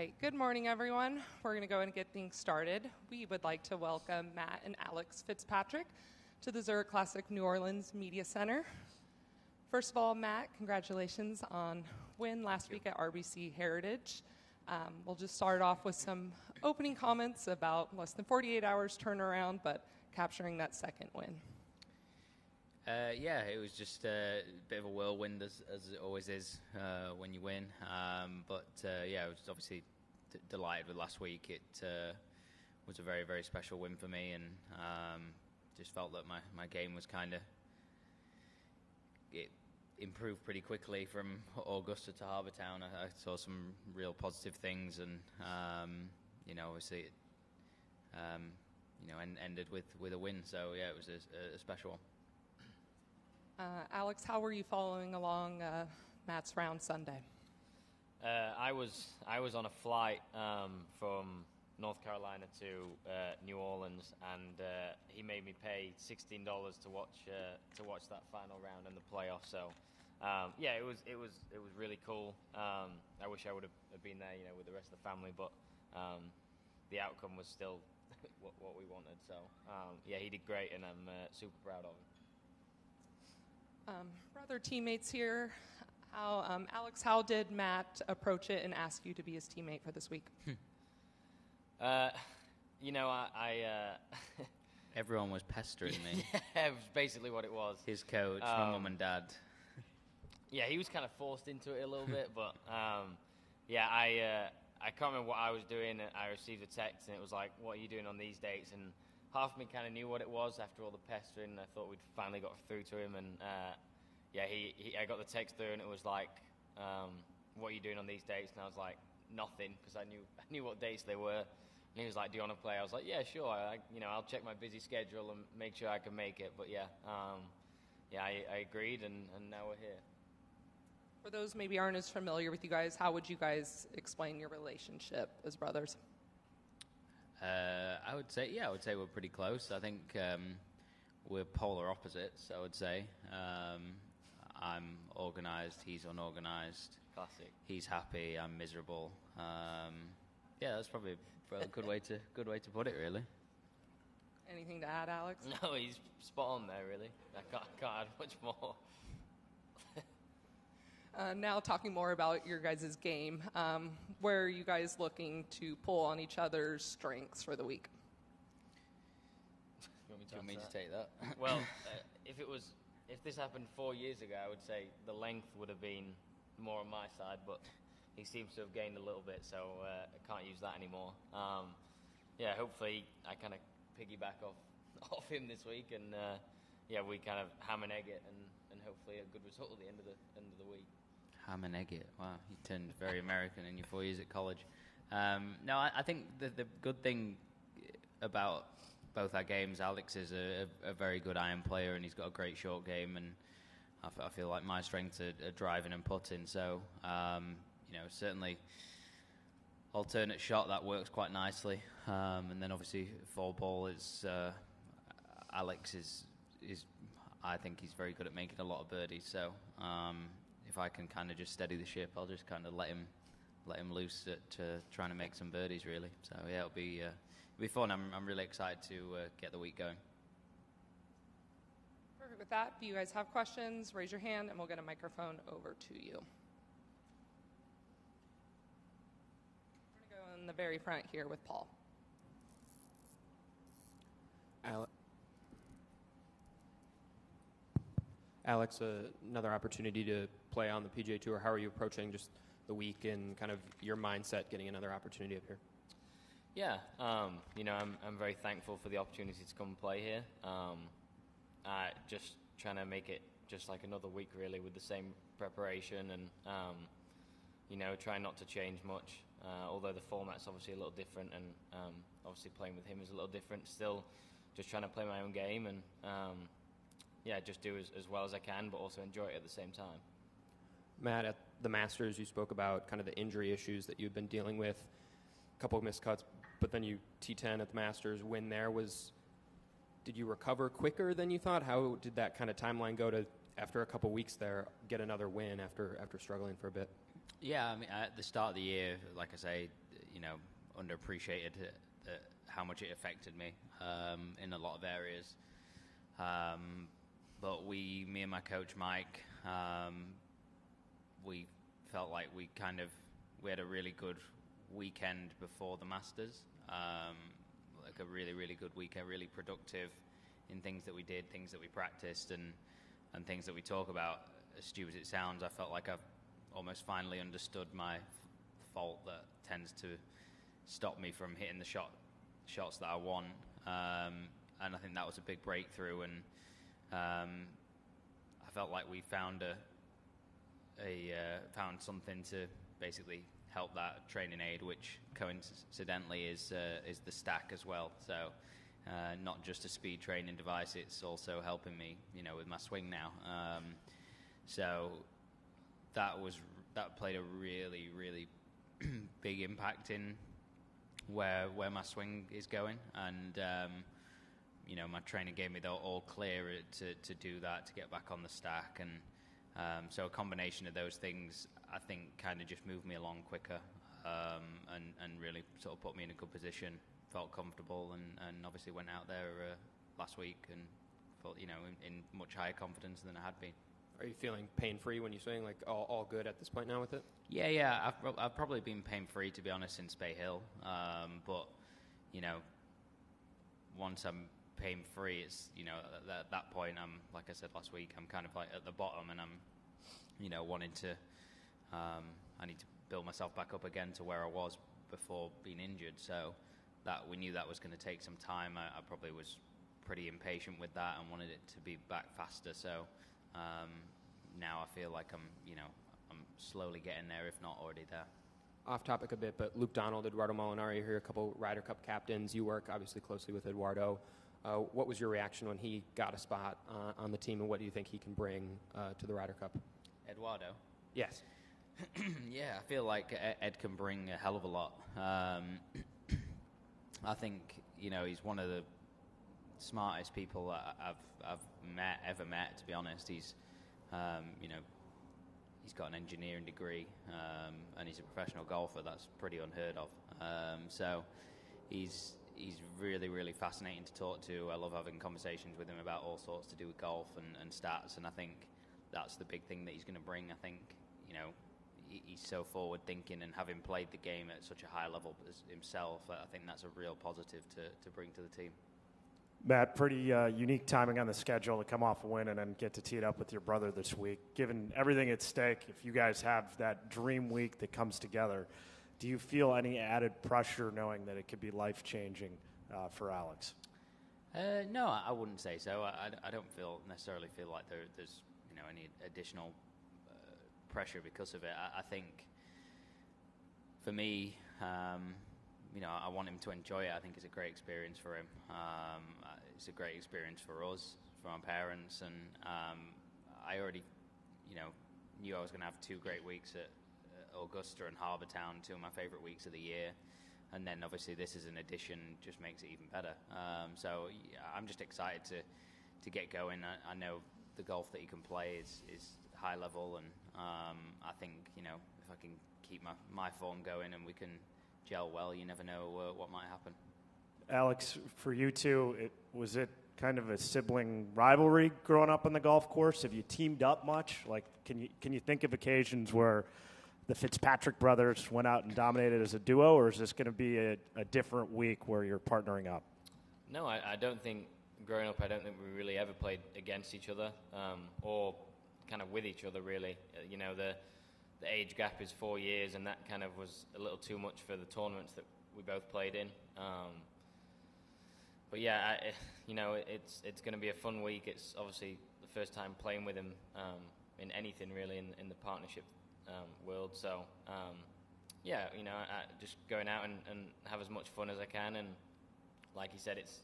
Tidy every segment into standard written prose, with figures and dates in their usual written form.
right, good morning, everyone. We're going to go and get things started. We would like to welcome Matt and Alex Fitzpatrick to the Zurich Classic New Orleans Media Center. First of all, Matt, congratulations on win last week at RBC Heritage. We'll just start off with some opening comments about less than 48 hours turnaround, but capturing that second win. Yeah, it was just a bit of a whirlwind, as it always is when you win. But I was obviously delighted with last week. It was a very, very special win for me, and just felt that my game was it improved pretty quickly from Augusta to Harbour Town. I saw some real positive things, and obviously it ended with a win. So yeah, it was a special one. Alex, how were you following along Matt's round Sunday? I was on a flight from North Carolina to New Orleans, and he made me pay $16 to watch that final round and the playoff. So it was really cool. I wish I would have been there, with the rest of the family, but the outcome was still what we wanted. So he did great, and I'm super proud of him. Brother teammates here, Alex, how did Matt approach it and ask you to be his teammate for this week? Everyone was pestering me. Yeah, it was basically what it was. His coach, my mum and dad. Yeah, he was kind of forced into it a little bit, but I can't remember what I was doing. I received a text, and it was like, "What are you doing on these dates?" And half of me kind of knew what it was after all the pestering. I thought we'd finally got through to him, and I got the text through, and it was like, "What are you doing on these dates?" And I was like, "Nothing," because I knew what dates they were. And he was like, "Do you want to play?" I was like, "Yeah, sure. I'll check my busy schedule and make sure I can make it." But I agreed, and now we're here. For those maybe aren't as familiar with you guys, how would you guys explain your relationship as brothers? I would say we're pretty close. I think we're polar opposites, I would say. I'm organized, he's unorganized. Classic. He's happy, I'm miserable. That's probably a good way to put it, really. Anything to add, Alex? No, he's spot on there, really. I can't add much more. Now talking more about your guys' game, where are you guys looking to pull on each other's strengths for the week? You want me to take that? Well, if this happened 4 years ago, I would say the length would have been more on my side, but he seems to have gained a little bit, so I can't use that anymore. Hopefully I kind of piggyback off him this week, and we kind of ham and egg it, and hopefully a good result at the end of the week. Ham and egg it. Wow, you turned very American in your 4 years at college. I think the good thing about both our games, Alex is a very good iron player, and he's got a great short game, and I feel like my strengths are driving and putting. So, certainly alternate shot, that works quite nicely. And then obviously 4-ball is Alex is I think he's very good at making a lot of birdies. So if I can kind of just steady the ship, I'll just kind of let him loose at trying to make some birdies, really. So yeah, it'll be fun. I'm really excited to get the week going. Perfect. With that, if you guys have questions, raise your hand, and we'll get a microphone over to you. We're going to go in the very front here with Paul. Alex, another opportunity to play on the PGA Tour. How are you approaching just the week and kind of your mindset getting another opportunity up here? Yeah, I'm very thankful for the opportunity to come and play here. Just trying to make it just like another week, really, with the same preparation and, trying not to change much. Although the format's obviously a little different, and obviously playing with him is a little different. Still, just trying to play my own game and, just do as well as I can, but also enjoy it at the same time. Matt, at the Masters, you spoke about kind of the injury issues that you've been dealing with, a couple of missed cuts, but then you T10 at the Masters win there. Did you recover quicker than you thought? How did that kind of timeline go to, after a couple of weeks there, get another win after struggling for a bit? Yeah, I mean, at the start of the year, like I say, underappreciated how much it affected me in a lot of areas. But me and my coach Mike, we felt like we had a really good weekend before the Masters, like a really, really good weekend, really productive in things that we did, things that we practiced, and things that we talk about. As stupid as it sounds, I felt like I've almost finally understood my fault that tends to stop me from hitting the shots that I want, and I think that was a big breakthrough. And I felt like we found found something to basically help that training aid, which coincidentally is the stack as well. So not just a speed training device, it's also helping me, with my swing now. So that played a really, really big impact in where my swing is going, and my trainer gave me the all clear to do that, to get back on the stack, and so a combination of those things, I think, kind of just moved me along quicker, and really sort of put me in a good position. Felt comfortable, and obviously went out there last week and felt in much higher confidence than I had been. Are you feeling pain-free when you swing, like all good at this point now with it? Yeah. I've probably been pain-free, to be honest, since Bay Hill. But once I'm pain-free, it's at that point, I'm, like I said last week, I'm kind of like at the bottom, and I'm wanting to I need to build myself back up again to where I was before being injured. So that we knew that was going to take some time. I probably was pretty impatient with that and wanted it to be back faster. So now I feel like I'm slowly getting there, if not already there. Off topic a bit, but Luke Donald, Eduardo Molinari here, a couple Ryder Cup captains. You work obviously closely with Eduardo. What was your reaction when he got a spot on the team, and what do you think he can bring to the Ryder Cup? Eduardo? Yes. Yeah, I feel like Ed can bring a hell of a lot. I think he's one of the smartest people that I've ever met. To be honest, he's he's got an engineering degree, and he's a professional golfer. That's pretty unheard of. So he's really, really fascinating to talk to. I love having conversations with him about all sorts to do with golf and stats, and I think that's the big thing that he's going to bring. I think he's so forward thinking, and having played the game at such a high level as himself, I think that's a real positive to bring to the team. Matt, pretty unique timing on the schedule to come off a win and then get to tee it up with your brother this week. Given everything at stake, if you guys have that dream week that comes together, do you feel any added pressure knowing that it could be life-changing for Alex? No, I wouldn't say so. I don't necessarily feel like there's any additional pressure because of it. I think for me, I want him to enjoy it. I think it's a great experience for him. It's a great experience for us, for our parents, and I already, knew I was going to have 2 great weeks at Augusta and Harbour Town, 2 of my favourite weeks of the year, and then obviously this is an addition, just makes it even better. So I'm just excited to get going. I know the golf that he can play is high level, and I think if I can keep my form going and we can gel well, you never know what might happen. Alex, for you two, was it kind of a sibling rivalry growing up on the golf course? Have you teamed up much? Like, can you think of occasions where the Fitzpatrick brothers went out and dominated as a duo, or is this going to be a different week where you're partnering up? No, I don't think, growing up, I don't think we really ever played against each other or kind of with each other, really. The age gap is 4 years, and that kind of was a little too much for the tournaments that we both played in. But yeah, it's going to be a fun week. It's obviously the first time playing with him in anything really in the partnership world. So yeah, just going out and have as much fun as I can. And like he said, it's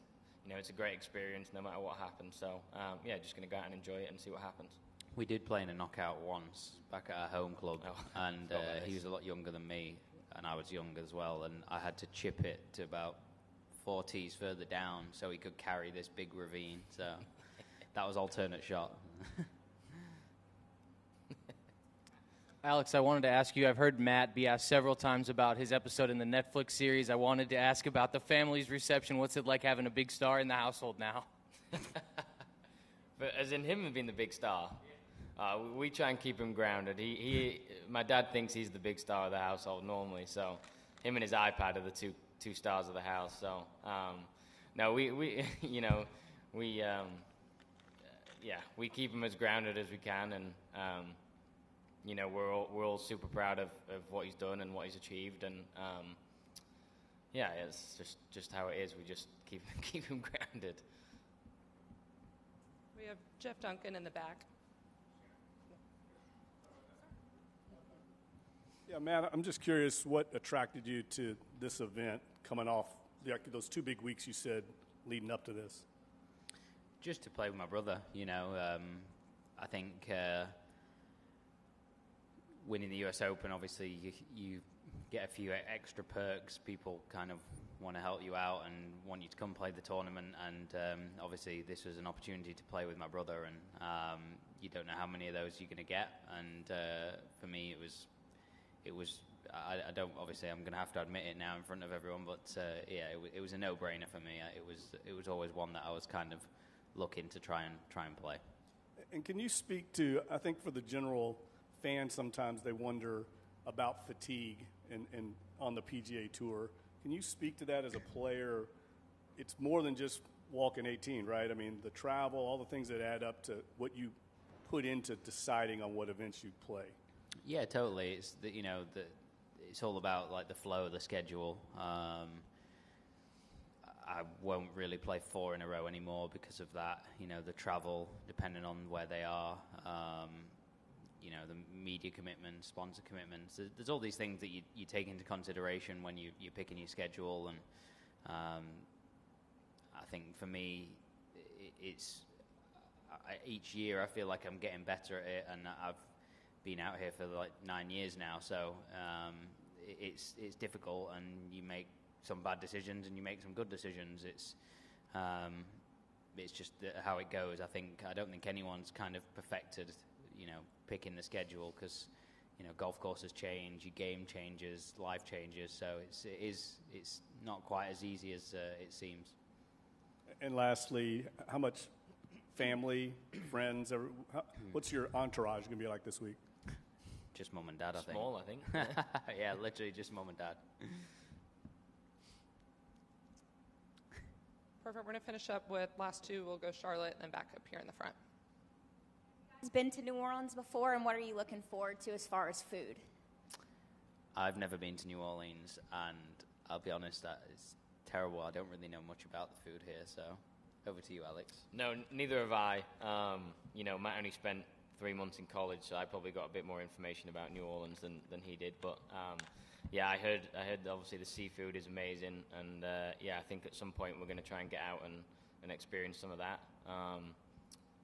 a great experience no matter what happens. So yeah, just going to go out and enjoy it and see what happens. We did play in a knockout once back at our home club, and he was a lot younger than me, and I was young as well, and I had to chip it to about 4 tees further down so he could carry this big ravine. So that was alternate shot. Alex, I wanted to ask you, I've heard Matt be asked several times about his episode in the Netflix series. I wanted to ask about the family's reception. What's it like having a big star in the household now? But as in him being the big star, we try and keep him grounded. My dad thinks he's the big star of the household normally, so him and his iPad are the two stars of the house. So, no, we keep him as grounded as we can, and we're all super proud of what he's done and what he's achieved, and it's just how it is. We just keep him grounded. We have Jeff Duncan in the back. Yeah, Matt, I'm just curious what attracted you to this event coming off those 2 big weeks you said leading up to this? Just to play with my brother, I think winning the US Open, obviously you get a few extra perks. People kind of want to help you out and want you to come play the tournament, and obviously this was an opportunity to play with my brother, and you don't know how many of those you're going to get, and for me it was I don't, obviously I'm going to have to admit it now in front of everyone, but it was a no-brainer for me. It was always one that I was kind of looking to try and play. And can you speak to, I think for the general fan, sometimes they wonder about fatigue and on the PGA Tour. Can you speak to that as a player? It's more than just walking 18, right? I mean, the travel, all the things that add up to what you put into deciding on what events you play. Yeah, totally. It's it's all about like the flow of the schedule. I won't really play 4 in a row anymore because of that. The travel, depending on where they are. The media commitments, sponsor commitments. There's all these things that you take into consideration when you're picking your schedule, and I think for me, each year I feel like I'm getting better at it, and I've been out here for like 9 years now, so it's difficult, and you make some bad decisions and you make some good decisions. It's just how it goes. I don't think anyone's kind of perfected, picking the schedule, because golf courses change, your game changes, life changes, so it's not quite as easy as it seems. And lastly, how much family, friends, what's your entourage going to be like this week? Just mom and dad, I think. Small, I think. Yeah, literally just mom and dad. Perfect. We're going to finish up with last 2. We'll go Charlotte and then back up here in the front. Has been to New Orleans before, and what are you looking forward to as far as food? I've never been to New Orleans, and I'll be honest, that is terrible. I don't really know much about the food here, so over to you, Alex. No, neither have I. Matt only spent 3 months in college, so I probably got a bit more information about New Orleans than he did. But I heard obviously the seafood is amazing, and I think at some point we're going to try and get out and experience some of that.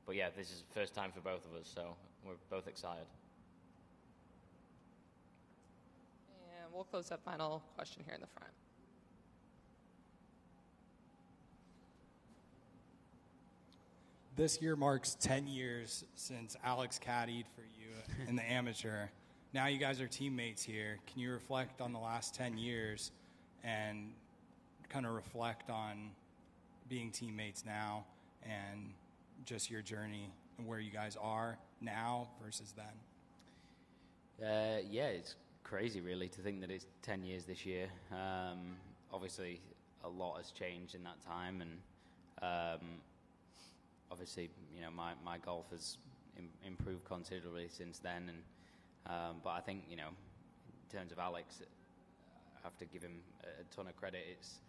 But yeah, this is the first time for both of us, so we're both excited. And we'll close up final question here in the front. This year marks 10 years since Alex caddied for you in the amateur. Now you guys are teammates here. Can you reflect on the last 10 years and kind of reflect on being teammates now and just your journey and where you guys are now versus then? It's crazy really to think that it's 10 years this year. Obviously a lot has changed in that time, and obviously, my golf has improved considerably since then, and but I think, in terms of Alex, I have to give him a ton of credit. It's,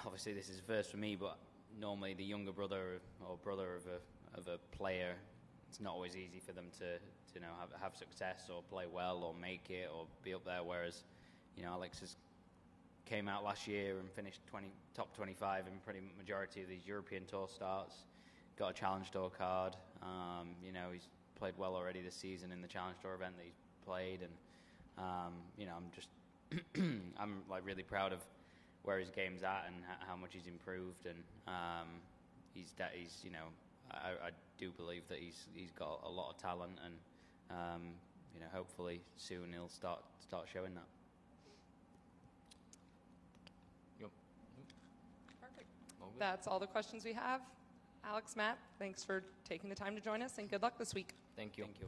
obviously this is first for me, but normally the younger brother or brother of a player, it's not always easy for them to have success or play well or make it or be up there, whereas, Alex has came out last year and finished top 25 in pretty majority of these European Tour starts. Got a Challenge Tour card. He's played well already this season in the Challenge Tour event that he's played, and I'm just I'm like really proud of where his game's at and how much he's improved, and I do believe that he's got a lot of talent, and hopefully soon he'll start showing that. Perfect. That's all the questions we have. Alex, Matt, thanks for taking the time to join us, and good luck this week. Thank you. Thank you.